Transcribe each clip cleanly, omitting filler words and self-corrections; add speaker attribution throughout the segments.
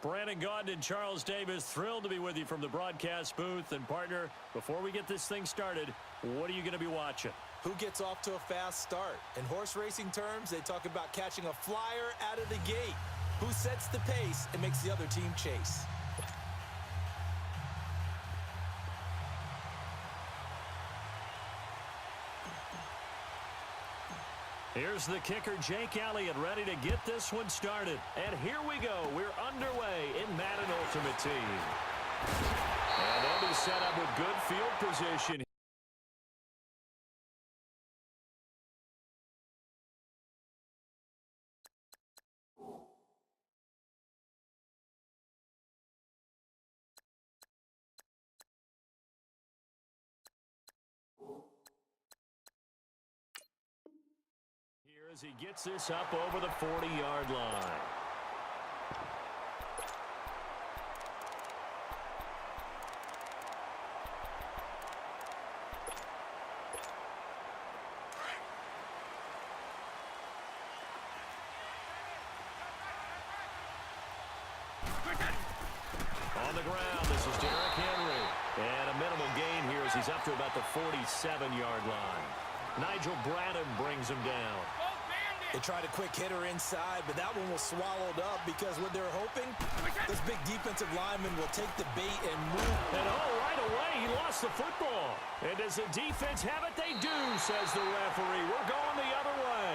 Speaker 1: Brandon Gaudin and Charles Davis, thrilled to be with you from the broadcast booth. And, partner, before we get this thing started, what are you going to be watching?
Speaker 2: Who gets off to a fast start? In horse racing terms, they talk about catching a flyer out of the gate. Who sets the pace and makes the other team chase?
Speaker 1: Here's the kicker, Jake Elliott, ready to get this one started. And here we go. We're underway in Madden Ultimate Team. And they'll be set up with good field position. As he gets this up over the 40-yard line. On the ground, this is Derrick Henry. And a minimal gain here as he's up to about the 47-yard line. Nigel Bradham brings him down.
Speaker 2: They tried a quick hitter inside, but that one was swallowed up because what they're hoping, this big defensive lineman will take the bait and move.
Speaker 1: And right away, he lost the football. And does the defense have it? They do, says the referee. We're going the other way.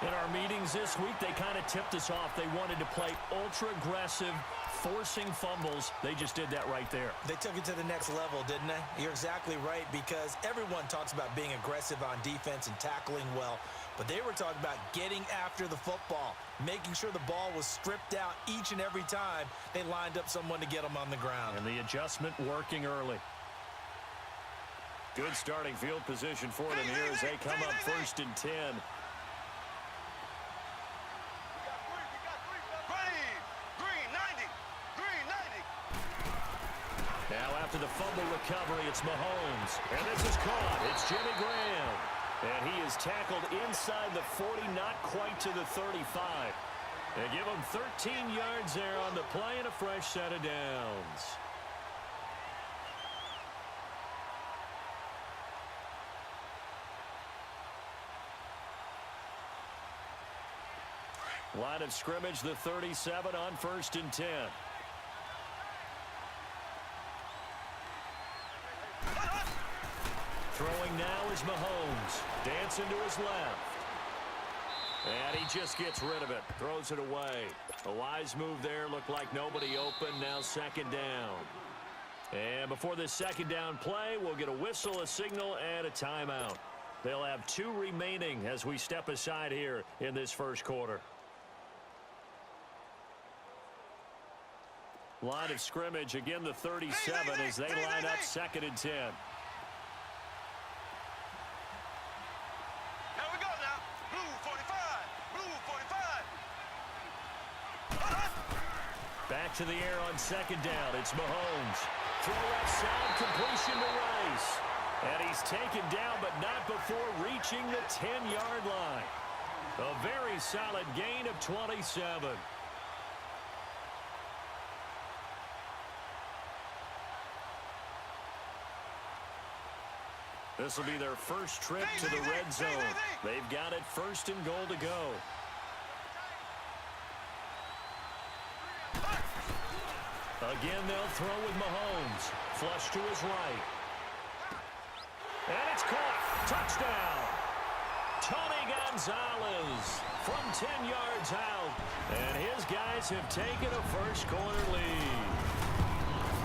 Speaker 1: In our meetings this week, they kind of tipped us off. They wanted to play ultra-aggressive, forcing fumbles. They just did that right there.
Speaker 2: They took it to the next level, didn't they? You're exactly right, because everyone talks about being aggressive on defense and tackling well. But they were talking about getting after the football, making sure the ball was stripped out each and every time they lined up someone to get them on the ground.
Speaker 1: And the adjustment working early. Good starting field position for them here as they come up 1st and 10. Now after the fumble recovery, it's Mahomes. And this is caught. It's Jimmy Graham. And he is tackled inside the 40, not quite to the 35. They give him 13 yards there on the play and a fresh set of downs. Line of scrimmage, the 37 on 1st and 10. Throwing now is Mahomes. Dancing to his left. And he just gets rid of it. Throws it away. A wise move there. Looked like nobody open. Now 2nd down. And before this 2nd down play, we'll get a whistle, a signal, and a timeout. They'll have 2 remaining as we step aside here in this 1st quarter. Line of scrimmage, again the 37 as they line up 2nd and 10. Back to the air on 2nd down. It's Mahomes. Throw left side, completion to Rice. And he's taken down, but not before reaching the 10-yard line. A very solid gain of 27. This will be their first trip to the red zone. They've got it 1st and goal to go. Again, they'll throw with Mahomes. Flush to his right. And it's caught. Touchdown. Tony Gonzalez from 10 yards out. And his guys have taken a 1st quarter lead.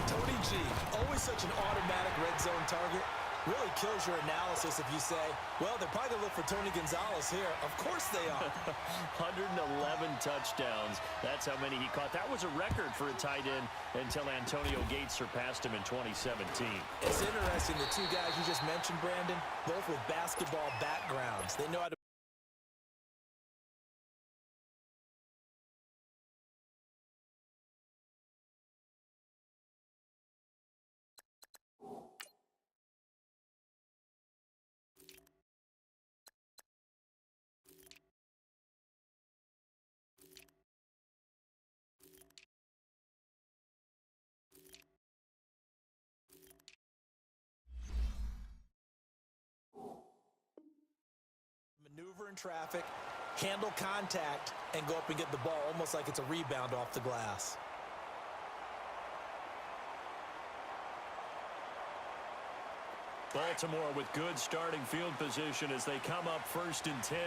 Speaker 2: Tony G, always such an automatic red zone target. Really kills your analysis if you say, well, they're probably going to look for Tony Gonzalez here. Of course they are.
Speaker 1: 111 touchdowns. That's how many he caught. That was a record for a tight end until Antonio Gates surpassed him in 2017.
Speaker 2: It's interesting, the 2 guys you just mentioned, Brandon, both with basketball backgrounds. They know how to turn traffic, handle contact, and go up and get the ball almost like it's a rebound off the glass.
Speaker 1: Baltimore with good starting field position as they come up 1st and 10.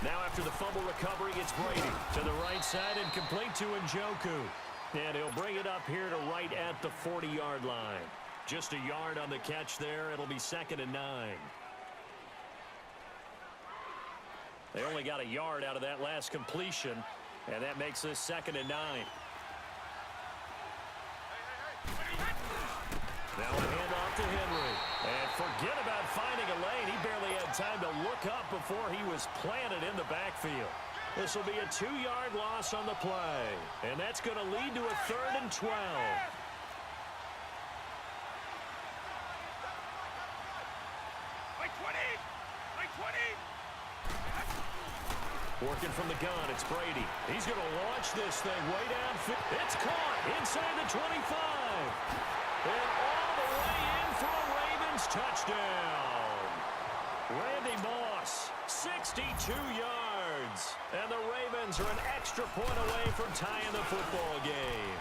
Speaker 1: Now after the fumble recovery, it's Brady to the right side and complete to Njoku. And he'll bring it up here to right at the 40-yard line. Just a yard on the catch there. It'll be 2nd and 9. They only got a yard out of that last completion, and that makes this 2nd and 9. Now a handoff to Henry. And forget about finding a lane. He barely had time to look up before he was planted in the backfield. This will be a 2-yard loss on the play. And that's going to lead to a 3rd and 12. Working from the gun, it's Brady. He's going to launch this thing way downfield. It's caught inside the 25. And all the way in for a Ravens touchdown. Randy Moss, 62 yards. And the Ravens are an extra point away from tying the football game.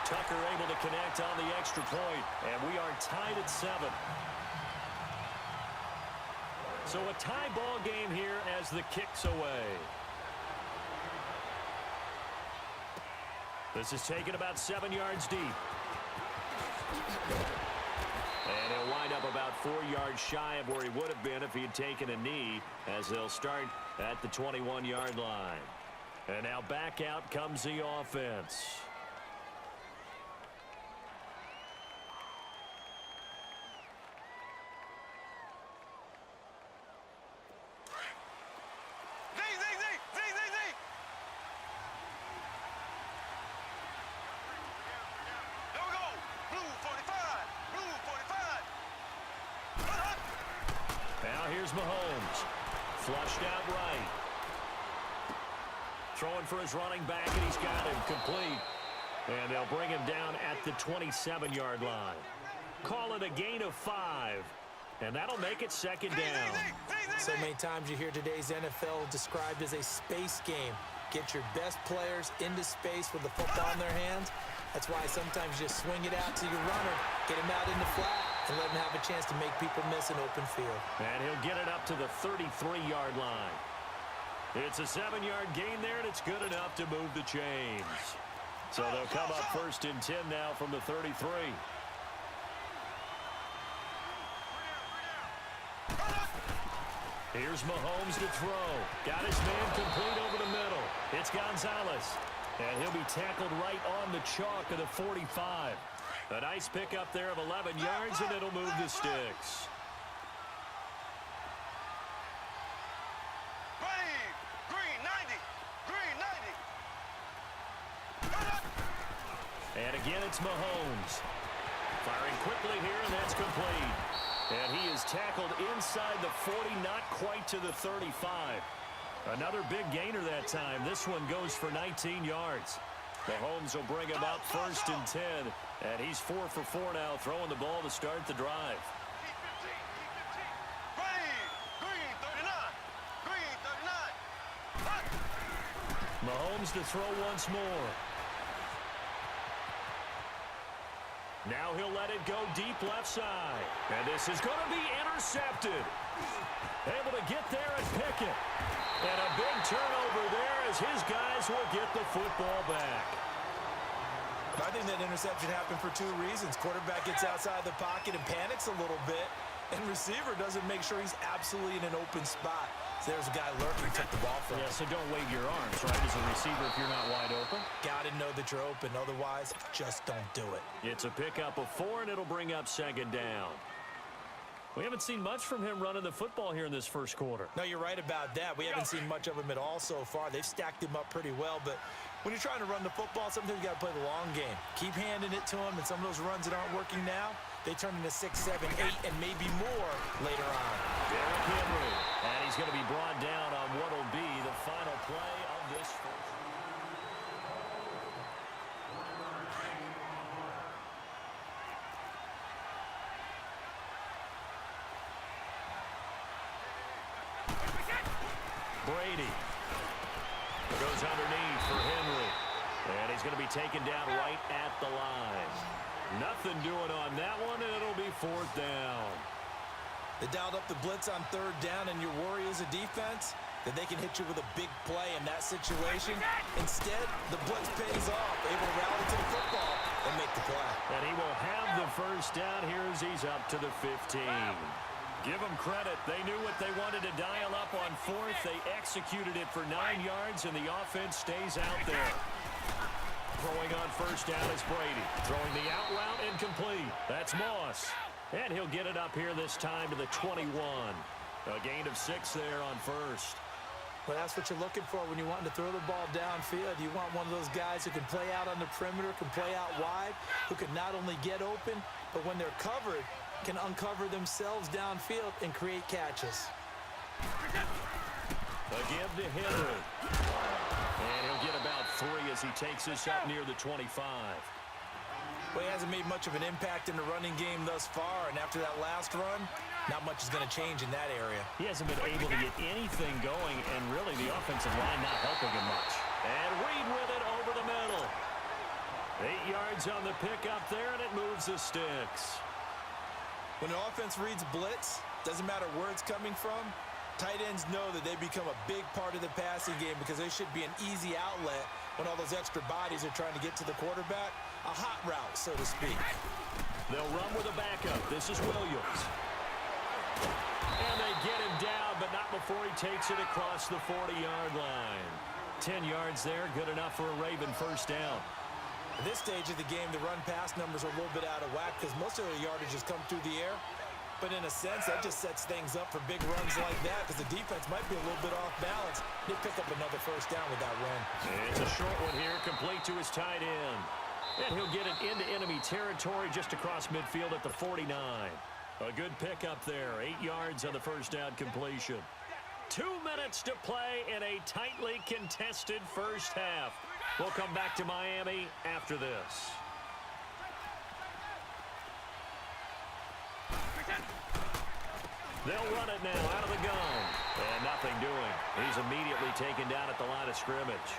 Speaker 1: Tucker able to connect on the extra point, and we are tied at 7. So a tie ball game here as the kick's away. This is taken about 7 yards deep. And he'll wind up about 4 yards shy of where he would have been if he had taken a knee, as they'll start at the 21-yard line. And now back out comes the offense. Here's Mahomes. Flushed out right. Throwing for his running back, and he's got him complete. And they'll bring him down at the 27-yard line. Call it a gain of 5. And that'll make it 2nd down.
Speaker 2: So many times you hear today's NFL described as a space game. Get your best players into space with the football in their hands. That's why sometimes you just swing it out to your runner, get him out in the flat, and let him have a chance to make people miss an open field.
Speaker 1: And he'll get it up to the 33-yard line. It's a 7-yard gain there, and it's good enough to move the chains. So they'll come up 1st and 10 now from the 33. Here's Mahomes to throw. Got his man complete over the middle. It's Gonzalez. And he'll be tackled right on the chalk of the 45. A nice pickup there of 11 yards, and it'll move the sticks.
Speaker 3: Green 90. Green 90.
Speaker 1: And again, it's Mahomes. Firing quickly here, and that's complete. And he is tackled inside the 40, not quite to the 35. Another big gainer that time. This one goes for 19 yards. Mahomes will bring him up 1st and 10. And he's 4 for 4 now, throwing the ball to start the drive.
Speaker 3: Green 39. Green 39.
Speaker 1: Mahomes to throw once more. Now he'll let it go deep left side. And this is going to be intercepted. Able to get there and pick it. And a big turnover there as his guys will get the football back.
Speaker 2: I think that interception happened for 2 reasons. Quarterback gets outside the pocket and panics a little bit, and receiver doesn't make sure he's absolutely in an open spot. So there's a guy lurking, took the ball from him.
Speaker 1: Yeah, so don't wave your arms, right, as a receiver if you're not wide open.
Speaker 2: Got to know that you're open. Otherwise, just don't do it.
Speaker 1: It's a pickup of 4, and it'll bring up 2nd down. We haven't seen much from him running the football here in this first quarter.
Speaker 2: No, you're right about that. We haven't seen much of him at all so far. They've stacked him up pretty well, but when you're trying to run the football, sometimes you got to play the long game. Keep handing it to him, and some of those runs that aren't working now, they turn into 6, 7, 8, and maybe more later on.
Speaker 1: Derrick Henry, and he's going to be brought down on what will be the final play of this first. Brady. Goes underneath for Henry. And he's going to be taken down right at the line. Nothing doing on that one, and it'll be 4th down.
Speaker 2: They dialed up the blitz on 3rd down, and your worry as a defense that they can hit you with a big play in that situation. Instead, the blitz pays off, able to rally to the football and make the play.
Speaker 1: And he will have the 1st down here as he's up to the 15. Give them credit. They knew what they wanted to dial up on 4th. They executed it for 9 yards, and the offense stays out there. Throwing on 1st down is Brady. Throwing the out route incomplete. That's Moss. And he'll get it up here this time to the 21. A gain of 6 there on 1st.
Speaker 2: Well, that's what you're looking for when you want to throw the ball downfield. You want one of those guys who can play out on the perimeter, can play out wide, who can not only get open, but when they're covered, can uncover themselves downfield and create catches.
Speaker 1: A give to Henry. And he'll get about 3 as he takes this up near the 25.
Speaker 2: Well, he hasn't made much of an impact in the running game thus far, and after that last run, not much is going to change in that area.
Speaker 1: He hasn't been able to get anything going, and really the offensive line not helping him much. And Reed with it over the middle. 8 yards on the pickup there, and it moves the sticks.
Speaker 2: When an offense reads blitz, doesn't matter where it's coming from, tight ends know that they become a big part of the passing game because they should be an easy outlet when all those extra bodies are trying to get to the quarterback. A hot route, so to speak.
Speaker 1: They'll run with a backup. This is Williams. And they get him down, but not before he takes it across the 40-yard line. 10 yards there, good enough for a Raven 1st down.
Speaker 2: At this stage of the game, the run-pass numbers are a little bit out of whack because most of their yardage has come through the air. But in a sense, that just sets things up for big runs like that because the defense might be a little bit off balance. They pick up another 1st down with that run.
Speaker 1: It's a short one here, complete to his tight end. And he'll get it into enemy territory just across midfield at the 49. A good pickup there, 8 yards on the 1st down completion. 2 minutes to play in a tightly contested 1st half. We'll come back to Miami after this. They'll run it now out of the gun. And nothing doing. He's immediately taken down at the line of scrimmage.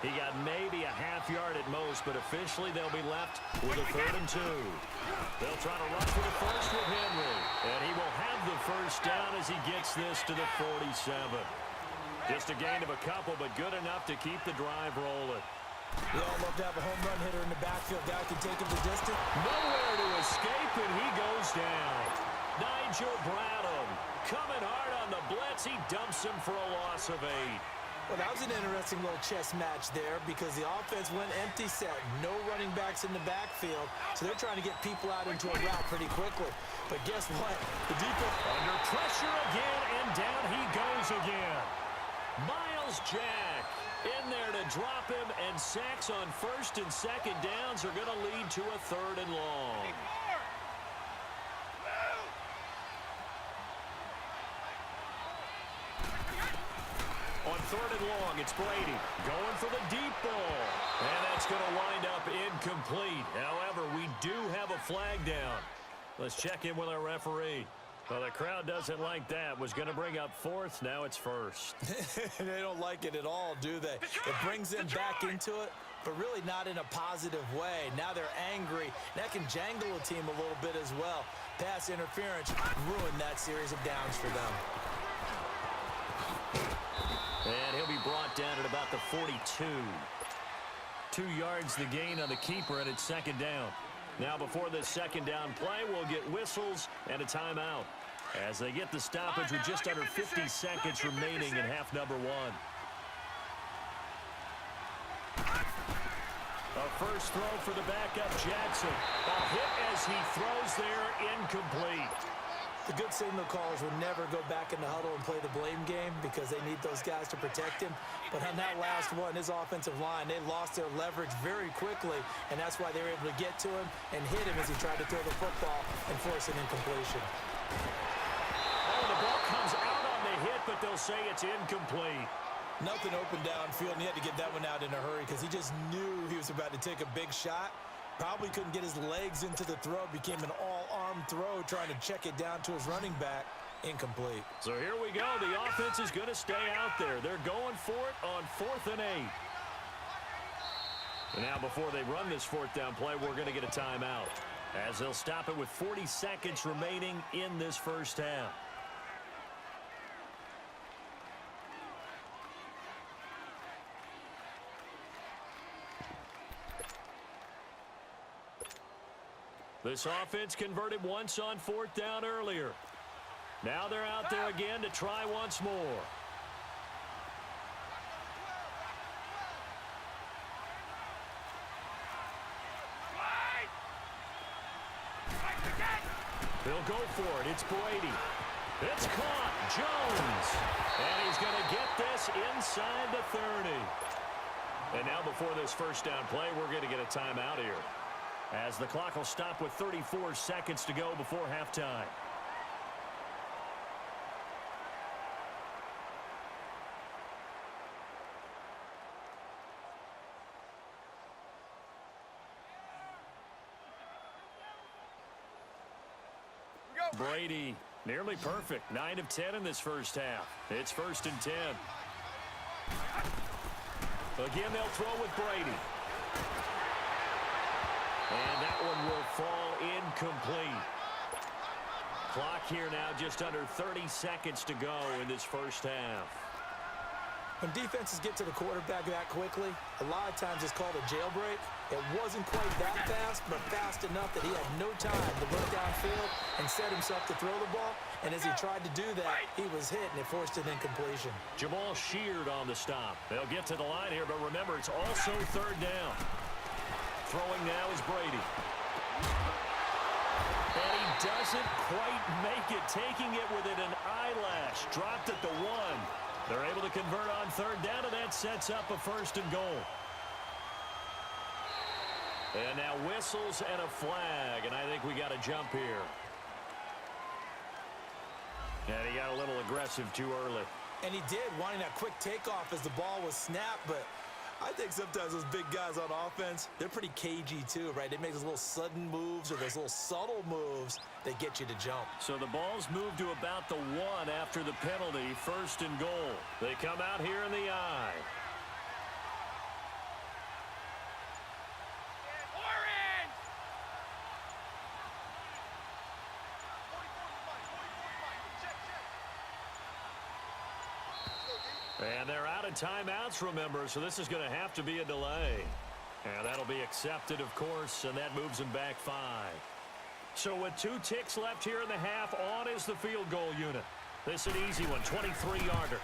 Speaker 1: He got maybe a half yard at most, but officially they'll be left with a 3rd and 2. They'll try to run for the 1st with Henry. And he will have the 1st down as he gets this to the 47. Just a gain of a couple, but good enough to keep the drive rolling.
Speaker 2: We all love to have a home run hitter in the backfield. Guy can take him the distance.
Speaker 1: Nowhere to escape, and he goes down. Nigel Bradham coming hard on the blitz. He dumps him for a loss of 8.
Speaker 2: Well, that was an interesting little chess match there because the offense went empty set. No running backs in the backfield, so they're trying to get people out into a route pretty quickly. But guess what? The defense
Speaker 1: under pressure again, and down he goes again. Miles Jack in there to drop him, and sacks on 1st and 2nd downs are going to lead to a 3rd and long. On 3rd and long, it's Brady going for the deep ball. And that's going to wind up incomplete. However, we do have a flag down. Let's check in with our referee. Well, the crowd doesn't like that. Was going to bring up 4th. Now it's 1st.
Speaker 2: They don't like it at all, do they? It brings them back into it, but really not in a positive way. Now they're angry. That can jangle a team a little bit as well. Pass interference ruined that series of downs for them.
Speaker 1: And he'll be brought down at about the 42. 2 yards the gain on the keeper, and it's 2nd down. Now before this 2nd down play, we'll get whistles and a timeout as they get the stoppage with just under 50 seconds remaining in half number 1. A 1st throw for the backup, Jackson. A hit as he throws there, incomplete.
Speaker 2: The good signal callers will never go back in the huddle and play the blame game because they need those guys to protect him. But on that last one, his offensive line, they lost their leverage very quickly, and that's why they were able to get to him and hit him as he tried to throw the football and force an incompletion.
Speaker 1: Oh, the ball comes out on the hit, but they'll say it's incomplete.
Speaker 2: Nothing open downfield, and he had to get that one out in a hurry because he just knew he was about to take a big shot. Probably couldn't get his legs into the throw. Became an all-arm throw trying to check it down to his running back. Incomplete.
Speaker 1: So here we go. The offense is going to stay out there. They're going for it on 4th and 8. And now before they run this 4th down play, we're going to get a timeout, as they'll stop it with 40 seconds remaining in this first half. This offense converted once on 4th down earlier. Now they're out there again to try once more. They'll go for it. It's Brady. It's caught. Jones. And he's going to get this inside the 30. And now before this first down play, we're going to get a timeout here, as the clock will stop with 34 seconds to go before halftime. Brady, nearly perfect. 9 of 10 in this first half. It's 1st and 10. Again, they'll throw with Brady. And that one will fall incomplete. Clock here now just under 30 seconds to go in this first half.
Speaker 2: When defenses get to the quarterback that quickly, a lot of times it's called a jailbreak. It wasn't quite that fast, but fast enough that he had no time to run downfield and set himself to throw the ball. And as he tried to do that, he was hit, and it forced an incompletion.
Speaker 1: Jamal Sheard on the stop. They'll get to the line here, but remember, it's also 3rd down. Throwing now is Brady. And he doesn't quite make it, taking it within an eyelash. Dropped at the 1. They're able to convert on 3rd down, and that sets up a 1st and goal. And now whistles and a flag, and I think we got a jump here. And he got a little aggressive too early.
Speaker 2: And he did, wanting that quick takeoff as the ball was snapped, but I think sometimes those big guys on offense, they're pretty cagey too, right? They make those little sudden moves or those little subtle moves that get you to jump.
Speaker 1: So the ball's moved to about the 1 after the penalty, 1st and goal. They come out here in the I. And they're out of timeouts, remember, so this is going to have to be a delay. And that'll be accepted, of course, and that moves them back 5. So with 2 ticks left here in the half, on is the field goal unit. This is an easy one, 23-yarder.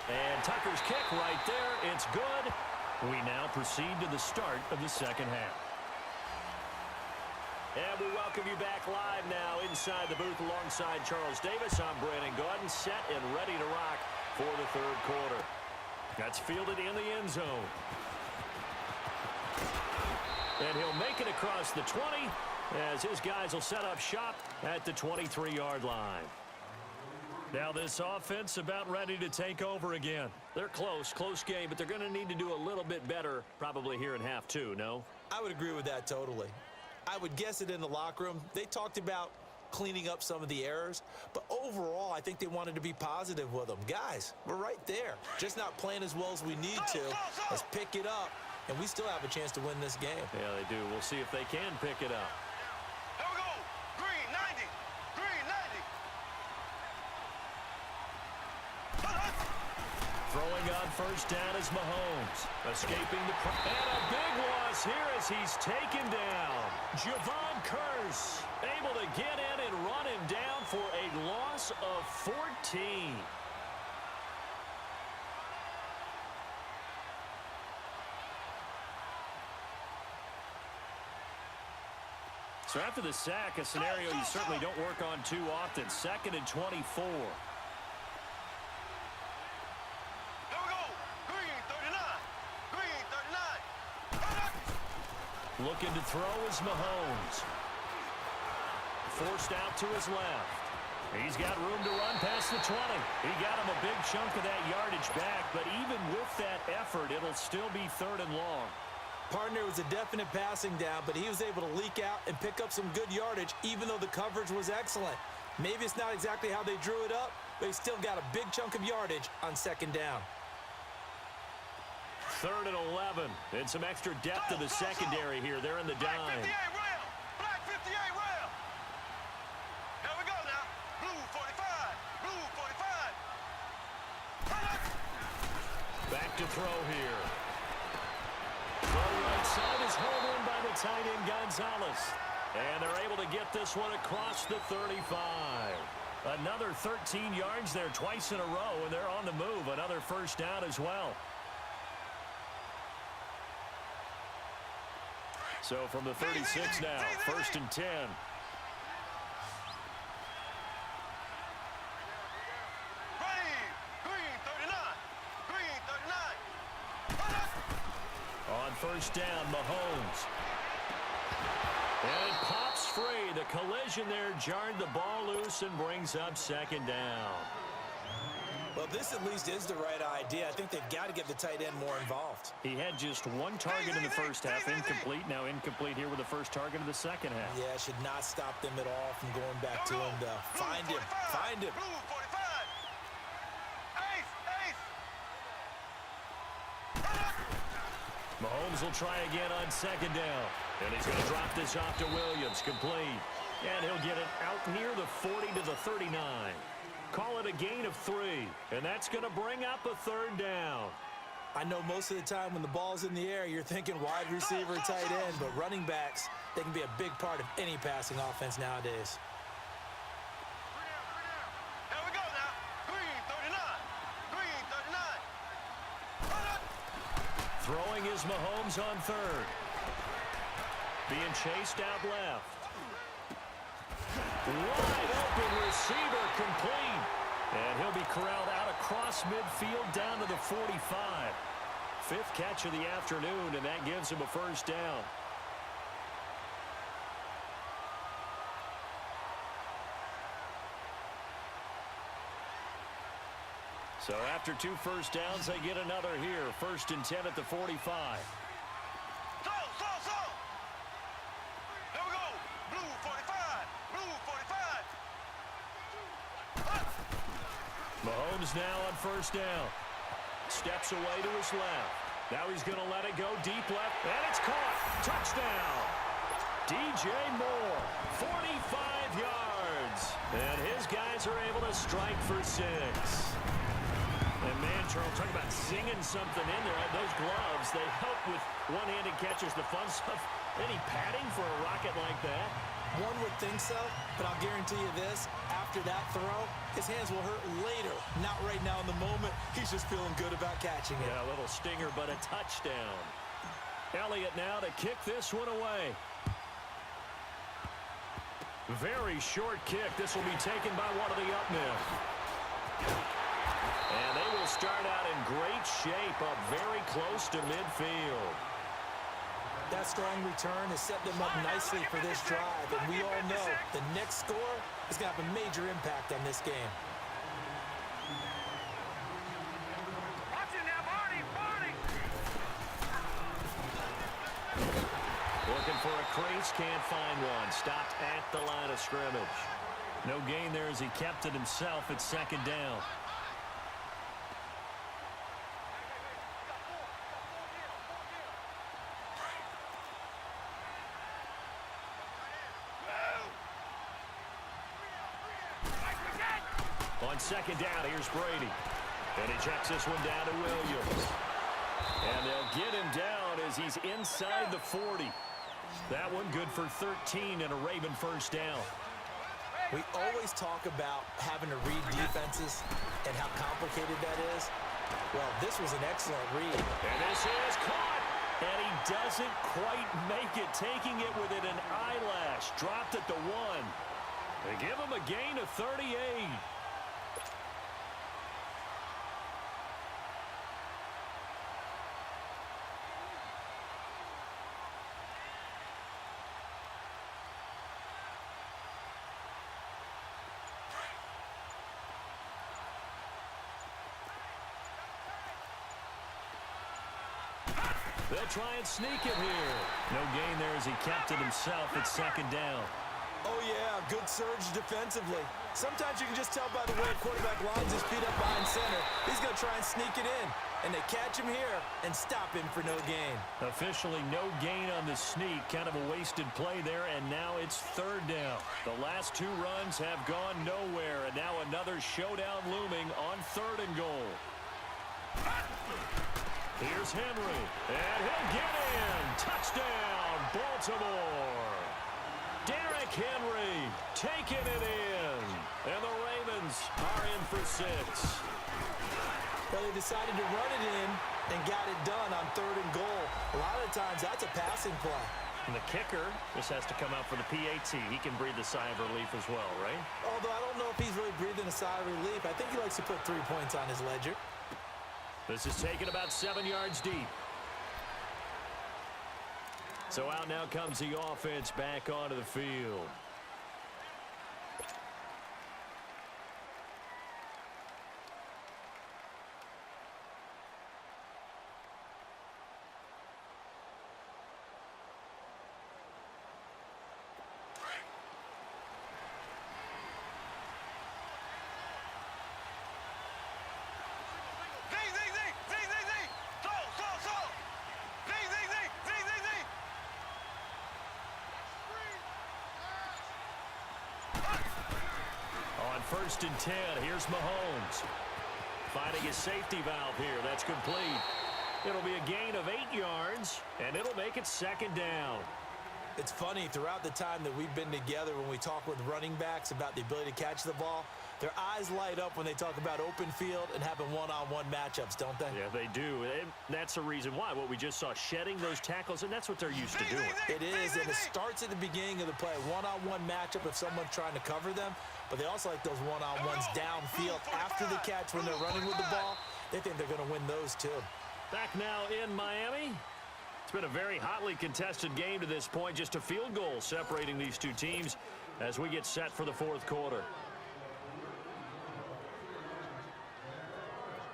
Speaker 1: And Tucker's kick right there, it's good. We now proceed to the start of the second half. And we welcome you back live now inside the booth alongside Charles Davis. I'm Brandon Gordon, set and ready to rock for the 3rd quarter. That's fielded in the end zone. And he'll make it across the 20 as his guys will set up shop at the 23-yard line. Now this offense about ready to take over again. They're close game, but they're going to need to do a little bit better probably here in half 2, no?
Speaker 2: I would agree with that totally. I would guess it in the locker room. They talked about cleaning up some of the errors, but overall, I think they wanted to be positive with them. Guys, we're right there. Just not playing as well as we need to. Let's pick it up, and we still have a chance to win this game.
Speaker 1: Yeah, they do. We'll see if they can pick it up.
Speaker 3: Here we go. Green 90. Green 90.
Speaker 1: Throwing on 1st down is Mahomes. Escaping the... And a big loss here as he's taken down. Javon Curse able to get in and run him down for a loss of 14. So after the sack, a scenario you certainly don't work on too often. 2nd and 24. Looking to throw is Mahomes. Forced out to his left. He's got room to run past the 20. He got him a big chunk of that yardage back, but even with that effort, it'll still be 3rd and long.
Speaker 2: Partner was a definite passing down, but he was able to leak out and pick up some good yardage, even though the coverage was excellent. Maybe it's not exactly how they drew it up, but he still got a big chunk of yardage on second down.
Speaker 1: 3rd and 11. And some extra depth to the secondary here. They're in the dime.
Speaker 3: Black 58 rail. Black 58 rail. Here we go now. Blue 45. Blue 45.
Speaker 1: Back to throw here. The right side is held in by the tight end Gonzalez. And they're able to get this one across the 35. Another 13 yards there twice in a row, and they're on the move. Another first down as well. So from the 36 now, 1st and 10.
Speaker 3: Green 39. Green 39.
Speaker 1: On first down, Mahomes. And it pops free. The collision there jarred the ball loose and brings up second down.
Speaker 2: Well, this at least is the right idea. I think they've got to get the tight end more involved.
Speaker 1: He had just one target in the first half, incomplete. Now incomplete here with the first target of the second half.
Speaker 2: Yeah, should not stop them at all from going back to him, though. Find him. Find him.
Speaker 3: Blue 45. Ace.
Speaker 1: Mahomes will try again on second down. And he's going to drop this off to Williams. Complete. And he'll get it out near the 40 to the 39. Call it a gain of 3. And that's going to bring up a 3rd down.
Speaker 2: I know most of the time when the ball's in the air, you're thinking wide receiver, tight end, but running backs, they can be a big part of any passing offense nowadays.
Speaker 3: Here we go now. Green 39. Green 39.
Speaker 1: Throwing is Mahomes on 3rd. Being chased out left. Wide open receiver, complete. And he'll be corralled out across midfield down to the 45. 5th catch of the afternoon, and that gives him a first down. So after 2 first downs, they get another here. 1st and 10 at the 45.
Speaker 3: So. Here we go. Blue 45. Blue 45.
Speaker 1: Mahomes now on first down. Steps away to his left. Now he's going to let it go deep left, and it's caught. Touchdown. DJ Moore, 45 yards. And his guys are able to strike for 6. And man, Charles, talking about singing something in there. Those gloves, they help with one-handed catches, the fun stuff. Any padding for a rocket like that?
Speaker 2: One would think so, but I'll guarantee you this. After that throw, his hands will hurt later. Not right now in the moment. He's just feeling good about catching it.
Speaker 1: Yeah, a little stinger, but a touchdown. Elliott now to kick this one away. Very short kick. This will be taken by one of the up men. And they will start out in great shape, up very close to midfield.
Speaker 2: That strong return has set them up nicely for this drive, and we all know the next score is going to have a major impact on this game.
Speaker 3: Watch it now, Barney.
Speaker 1: Looking for a crease, can't find one. Stopped at the line of scrimmage. No gain there as he kept it himself at second down. On second down, here's Brady. And he checks this one down to Williams. And they'll get him down as he's inside the 40. That one good for 13 and a Raven first down.
Speaker 2: We always talk about having to read defenses and how complicated that is. Well, this was an excellent read.
Speaker 1: And this is caught. And he doesn't quite make it, taking it within an eyelash. Dropped it to 1. They give him a gain of 38. They'll try and sneak it here. No gain there as he kept it himself at second down.
Speaker 2: Oh, yeah, good surge defensively. Sometimes you can just tell by the way a quarterback lines his feet up behind center. He's going to try and sneak it in. And they catch him here and stop him for no gain.
Speaker 1: Officially no gain on the sneak. Kind of a wasted play there, and now it's third down. The last two runs have gone nowhere, and now another showdown looming on 3rd and goal. Here's Henry, and he'll get in. Touchdown, Baltimore. Derrick Henry taking it in, and the Ravens are in for 6.
Speaker 2: Well, they decided to run it in and got it done on 3rd and goal. A lot of times, that's a passing play.
Speaker 1: And the kicker just has to come out for the PAT. He can breathe a sigh of relief as well, right?
Speaker 2: Although I don't know if he's really breathing a sigh of relief. I think he likes to put 3 points on his ledger.
Speaker 1: This is taken about 7 yards deep. So out now comes the offense back onto the field. On 1st and 10, here's Mahomes. Finding his safety valve here. That's complete. It'll be a gain of 8 yards, and it'll make it 2nd down.
Speaker 2: It's funny, throughout the time that we've been together, when we talk with running backs about the ability to catch the ball, their eyes light up when they talk about open field and having one-on-one matchups, don't they?
Speaker 1: Yeah, they do. And that's the reason why. What we just saw, shedding those tackles, and that's what they're used to doing.
Speaker 2: It is, and it starts at the beginning of the play. One-on-one matchup if someone's trying to cover them, but they also like those one-on-ones downfield after the catch when they're running with the ball. They think they're going to win those too.
Speaker 1: Back now in Miami. It's been a very hotly contested game to this point. Just a field goal separating these two teams as we get set for the 4th quarter.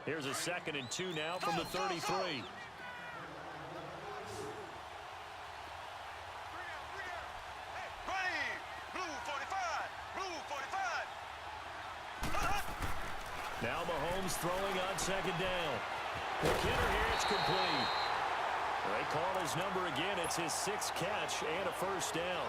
Speaker 1: Here's a 2nd and 2 now from the 33.
Speaker 3: Ready, blue 45, blue 45.
Speaker 1: Now Mahomes throwing on 2nd down. The kidder here, it's complete. They call his number again. It's his 6th catch and a 1st down.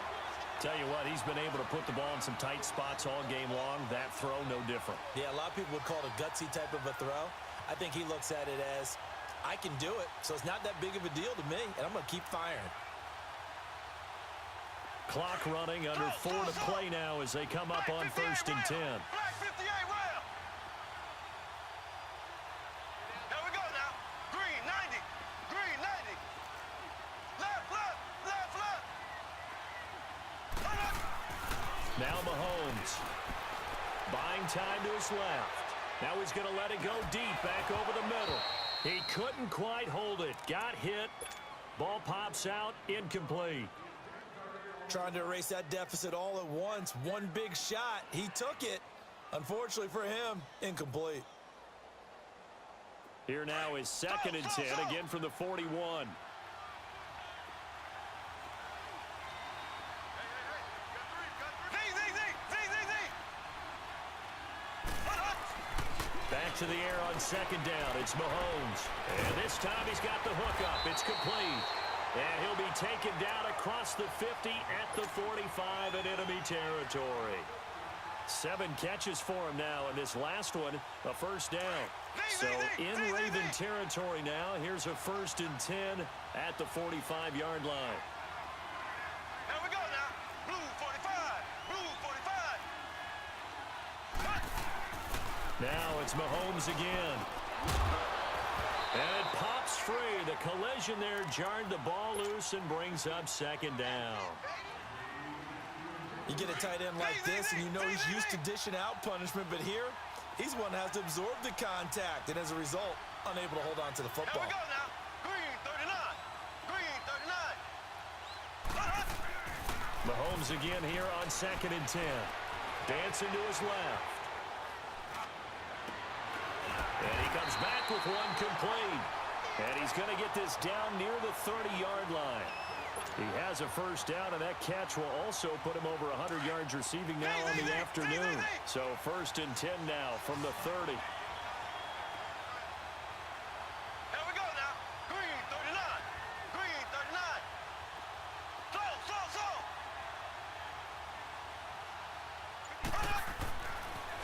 Speaker 1: Tell you what, he's been able to put the ball in some tight spots all game long. That throw, no different.
Speaker 2: Yeah, a lot of people would call it a gutsy type of a throw. I think he looks at it as, I can do it, so it's not that big of a deal to me, and I'm going to keep firing.
Speaker 1: Clock running, under 4 to play now as they come up on 1st and 10.
Speaker 3: Black 58 round. Here we go now. Green 90. Green 90. Left, left, left, left.
Speaker 1: Now Mahomes. Buying time to his left. Now he's going to let it go deep back over the middle. He couldn't quite hold it. Got hit. Ball pops out. Incomplete.
Speaker 2: Trying to erase that deficit all at once. One big shot. He took it. Unfortunately for him, incomplete.
Speaker 1: Here now is 2nd and 10, again from the 41. Back to the air on 2nd down. It's Mahomes. And this time he's got the hook up. It's complete. And he'll be taken down across the 50 at the 45 in enemy territory. 7 catches for him now, and this last one, a 1st down. So in Raven territory now, here's a 1st and 10 at the 45-yard line.
Speaker 3: Here we go now. Blue 45, blue 45.
Speaker 1: Now it's Mahomes again. And it pops free. The collision there jarred the ball loose and brings up 2nd down.
Speaker 2: You get a tight end like this, and you know he's used to dishing out punishment, but here, he's one that has to absorb the contact, and as a result, unable to hold on to the
Speaker 3: Here
Speaker 2: football.
Speaker 3: we go now. Green 39, green 39.
Speaker 1: Mahomes again here on 2nd and 10. Dancing to his left. And he comes back with one complete. And he's going to get this down near the 30-yard line. He has a first down, and that catch will also put him over 100 yards receiving now on the afternoon. So 1st and 10 now from the 30.
Speaker 3: Here we go now. Green 39. Green 39. Slow.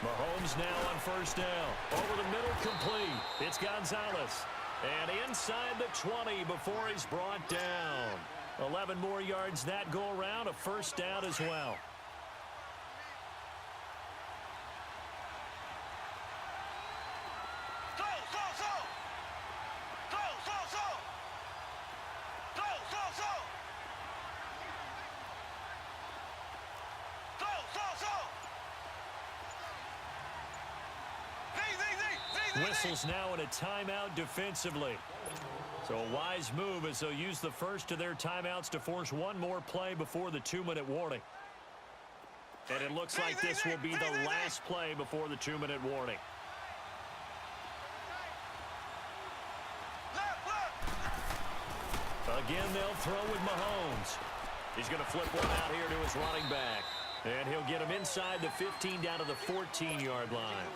Speaker 1: Mahomes now on first down. Over the middle, complete. It's Gonzalez. And inside the 20 before he's brought down. 11 more yards that go around, a first down as well. Whistles now in a timeout defensively. So a wise move as they'll use the first of their timeouts to force one more play before the 2-minute warning. And it looks like this will be the last play before the 2-minute warning. Again, they'll throw with Mahomes. He's going to flip one out here to his running back. And he'll get him inside the 15 down to the 14-yard line.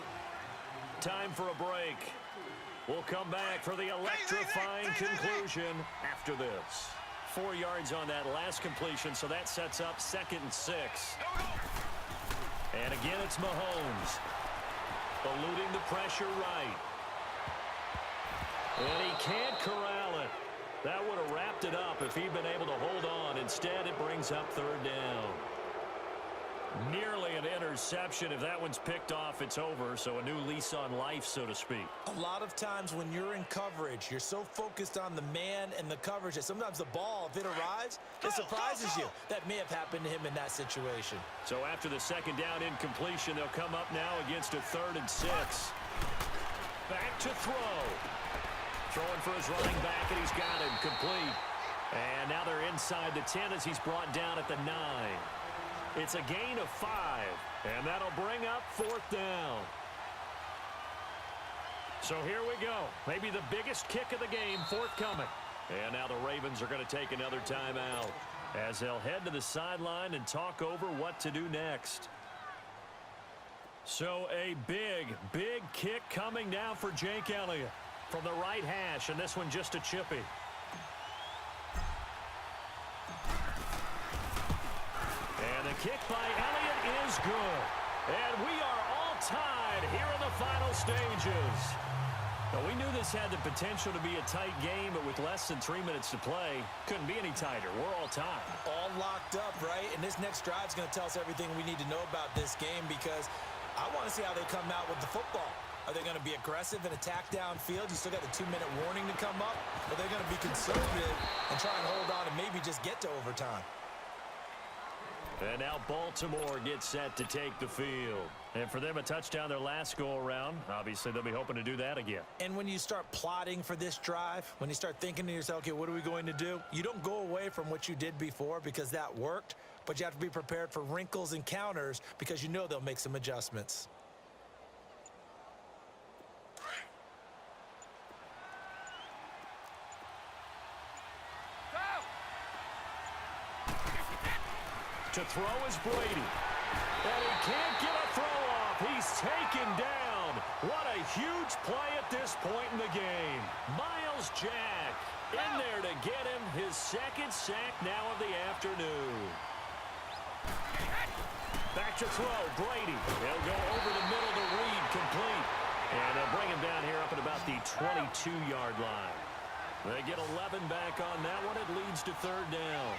Speaker 1: Time for a break. We'll come back for the electrifying conclusion after this. 4 yards on that last completion, so that sets up 2nd and 6. And again, it's Mahomes. Eluding the pressure right. And he can't corral it. That would have wrapped it up if he'd been able to hold on. Instead, it brings up 3rd down. Nearly an interception. If that one's picked off, it's over. So a new lease on life, so to speak.
Speaker 2: A lot of times when you're in coverage, you're so focused on the man and the coverage that sometimes the ball, if it arrives, it surprises you. That may have happened to him in that situation.
Speaker 1: So after the 2nd down incompletion, they'll come up now against a 3rd and 6. Back to throw. Throwing for his running back, and he's got him complete. And now they're inside the 10 as he's brought down at the 9. It's a gain of 5, and that'll bring up 4th down. So here we go. Maybe the biggest kick of the game forthcoming. And now the Ravens are going to take another timeout as they'll head to the sideline and talk over what to do next. So a big kick coming now for Jake Elliott from the right hash, and this one just a chippy. And the kick by Elliott is good. And we are all tied here in the final stages. Now, we knew this had the potential to be a tight game, but with less than 3 minutes to play, couldn't be any tighter. We're all tied.
Speaker 2: All locked up, right? And this next drive is going to tell us everything we need to know about this game because I want to see how they come out with the football. Are they going to be aggressive and attack downfield? You still got the 2-minute warning to come up. Or are they going to be conservative and try and hold on and maybe just get to overtime?
Speaker 1: And now Baltimore gets set to take the field. And for them, a touchdown their last go-around. Obviously, they'll be hoping to do that again.
Speaker 2: And when you start plotting for this drive, when you start thinking to yourself, okay, what are we going to do? You don't go away from what you did before because that worked, but you have to be prepared for wrinkles and counters because you know they'll make some adjustments.
Speaker 1: To throw is Brady. And he can't get a throw off. He's taken down. What a huge play at this point in the game. Myles Jack in there to get him his 2nd sack now of the afternoon. Back to throw, Brady. He'll go over the middle to Reed, complete. And they'll bring him down here up at about the 22-yard line. They get 11 back on that one. It leads to 3rd down.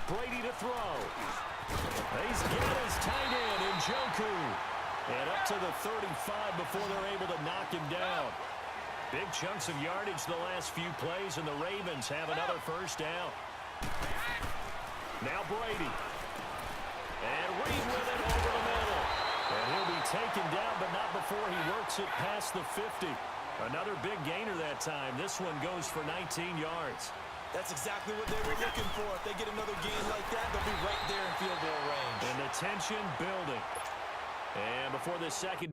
Speaker 1: Brady to throw. He's got his tight end in Njoku. And up to the 35 before they're able to knock him down. Big chunks of yardage the last few plays, and the Ravens have another first down. Now Brady. And Reed with it over the middle. And he'll be taken down, but not before he works it past the 50. Another big gainer that time. This one goes for 19 yards.
Speaker 2: That's exactly what they were looking for. If they get another gain like that, they'll be right there in field goal range.
Speaker 1: And the tension building. And before the second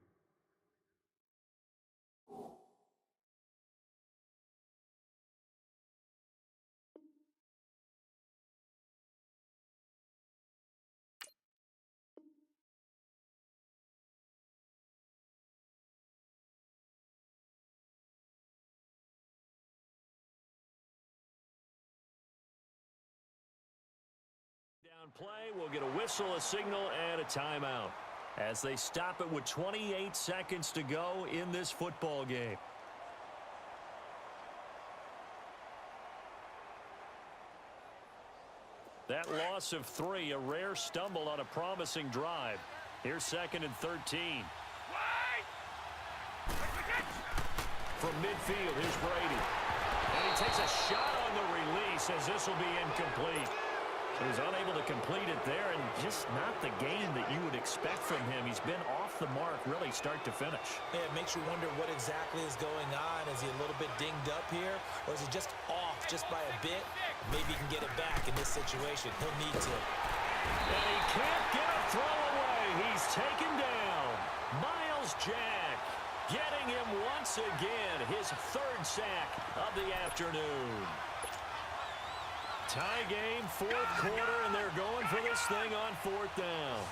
Speaker 1: Play, we'll get a whistle, a signal, and a timeout as they stop it with 28 seconds to go in this football game. That loss of 3, a rare stumble on a promising drive. Here's 2nd and 13. From midfield, here's Brady. And he takes a shot on the release as this will be incomplete. He was unable to complete it there, and just not the game that you would expect from him. He's been off the mark really start to finish.
Speaker 2: Yeah, it makes you wonder what exactly is going on. Is he a little bit dinged up here, or is he just off just by a bit? Maybe he can get it back in this situation. He'll need to.
Speaker 1: And he can't get a throw away. He's taken down. Miles Jack getting him once again, his 3rd sack of the afternoon. Tie game, 4th quarter, and they're going for this thing on 4th down.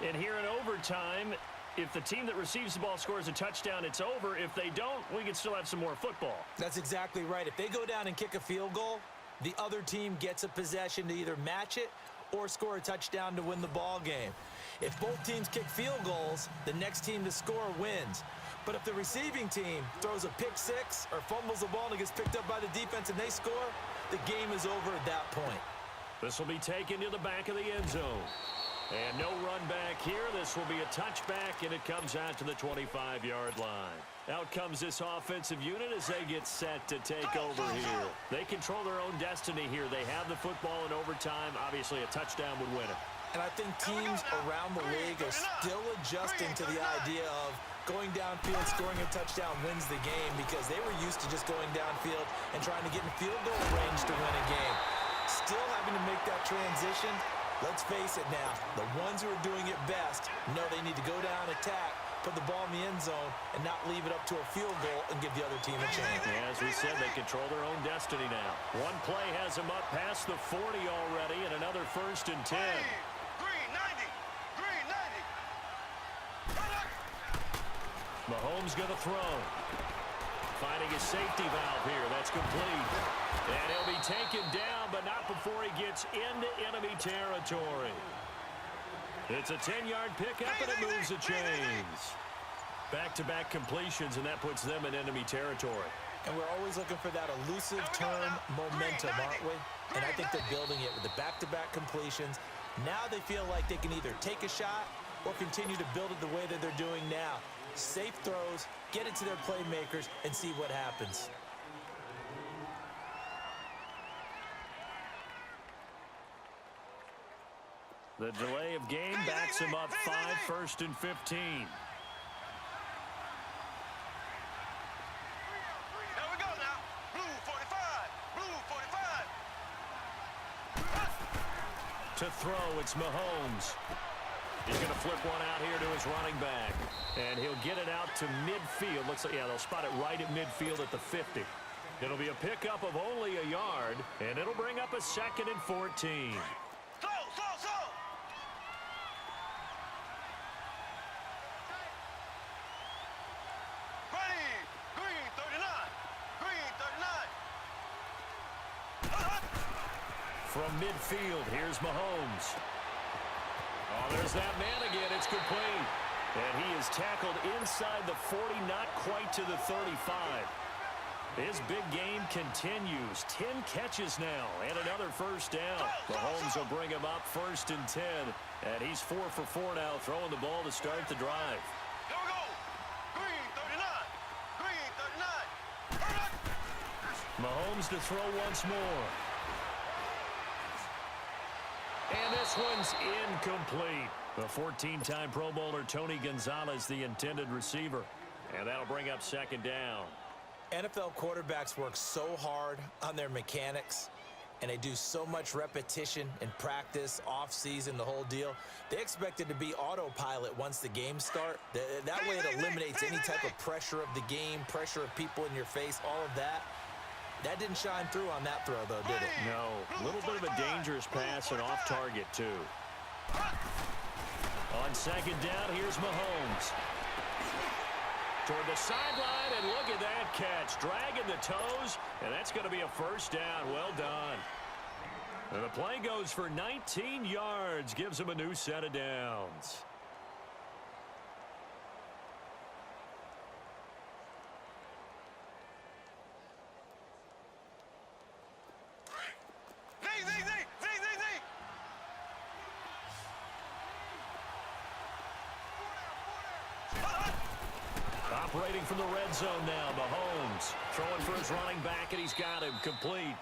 Speaker 1: And here in overtime, if the team that receives the ball scores a touchdown, it's over. If they don't, we can still have some more football.
Speaker 2: That's exactly right. If they go down and kick a field goal, the other team gets a possession to either match it or score a touchdown to win the ball game. If both teams kick field goals, the next team to score wins. But if the receiving team throws a pick six or fumbles the ball and it gets picked up by the defense and they score, the game is over at that point.
Speaker 1: This will be taken to the back of the end zone. And no run back here. This will be a touchback, and it comes out to the 25-yard line. Out comes this offensive unit as they get set to take over here. They control their own destiny here. They have the football in overtime. Obviously, a touchdown would win it.
Speaker 2: And I think teams around the league are still adjusting to the idea of going downfield, scoring a touchdown wins the game, because they were used to just going downfield and trying to get in field goal range to win a game. Still having to make that transition. Let's face it now, the ones who are doing it best know they need to go down, attack, put the ball in the end zone, and not leave it up to a field goal and give the other team a chance.
Speaker 1: Yeah, as we said, they control their own destiny now. One play has them up past the 40 already, and another 1st and 10.
Speaker 3: Green 90. Green 90.
Speaker 1: Mahomes going to throw. Finding his safety valve here. That's complete. And he'll be taken down, but not before he gets into enemy territory. It's a 10-yard pickup, and it moves the chains. Back-to-back completions, and that puts them in enemy territory.
Speaker 2: And we're always looking for that elusive term momentum, aren't we? And I think they're building it with the back-to-back completions. Now they feel like they can either take a shot or continue to build it the way that they're doing now. Safe throws, get it to their playmakers, and see what happens.
Speaker 1: The delay of game backs him up 5, 1st and 15.
Speaker 3: There we go now. Blue 45. Blue 45.
Speaker 1: To throw, it's Mahomes. He's going to flip one out here to his running back. And he'll get it out to midfield. Looks like, yeah, they'll spot it right at midfield at the 50. It'll be a pickup of only a yard, and it'll bring up a 2nd and 14.
Speaker 3: Slow. Ready. Green 39. Green 39.
Speaker 1: From midfield, here's Mahomes. Oh, there's that man again. It's complete. And he is tackled inside the 40, not quite to the 35. His big game continues. 10 catches now and another 1st down. Mahomes will bring him up 1st and 10. And he's 4 for 4 now, throwing the ball to start the drive.
Speaker 3: Here we go. Green 39. Green 39.
Speaker 1: Mahomes to throw once more. And this one's incomplete. The 14-time Pro Bowler Tony Gonzalez, the intended receiver. And that'll bring up 2nd down.
Speaker 2: NFL quarterbacks work so hard on their mechanics. and they do so much repetition in practice, off-season, the whole deal. They expect it to be autopilot once the games start. That way it eliminates any type of pressure of the game, pressure of people in your face, all of that. That didn't shine through on that throw, though, did it?
Speaker 1: No. A little bit of a dangerous pass and off target, too. On second down, here's Mahomes. Toward the sideline, and look at that catch. Dragging the toes, and that's going to be a first down. Well done. And the play goes for 19 yards. Gives him a new set of downs. Operating from the red zone now, Mahomes throwing for his running back, and he's got him complete.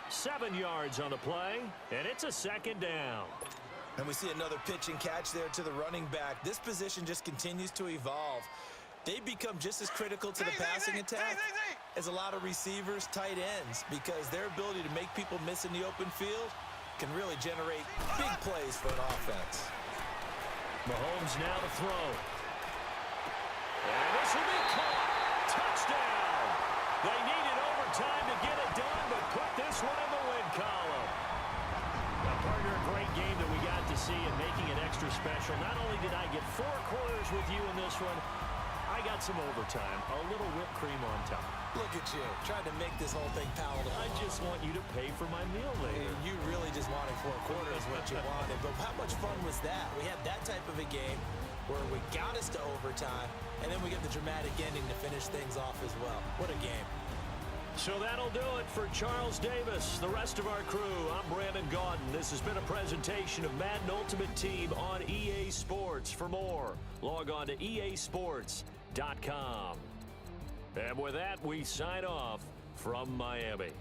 Speaker 1: 7 yards on the play, and it's a second down.
Speaker 2: And we see another pitch and catch there to the running back. This position just continues to evolve. They become just as critical to the passing attack as a lot of receivers, tight ends, because their ability to make people miss in the open field can really generate big plays for an offense.
Speaker 1: Mahomes now to throw. And this will be caught. Touchdown. They needed overtime to get it done, but put this one in the win column. Now, partner, a great game that we got to see and making it extra special. Not only did I get 4 quarters with you in this one, I got some overtime, a little whipped cream on top.
Speaker 2: Look at you, trying to make this whole thing palatable.
Speaker 1: I just want you to pay for my meal later.
Speaker 2: You really just wanted 4 quarters what you wanted, but how much fun was that? We had that type of a game where we got us to overtime, and then we get the dramatic ending to finish things off as well. What a game.
Speaker 1: So that'll do it for Charles Davis, the rest of our crew. I'm Brandon Gaudin. This has been a presentation of Madden Ultimate Team on EA Sports. For more, log on to easports.com. And with that, we sign off from Miami.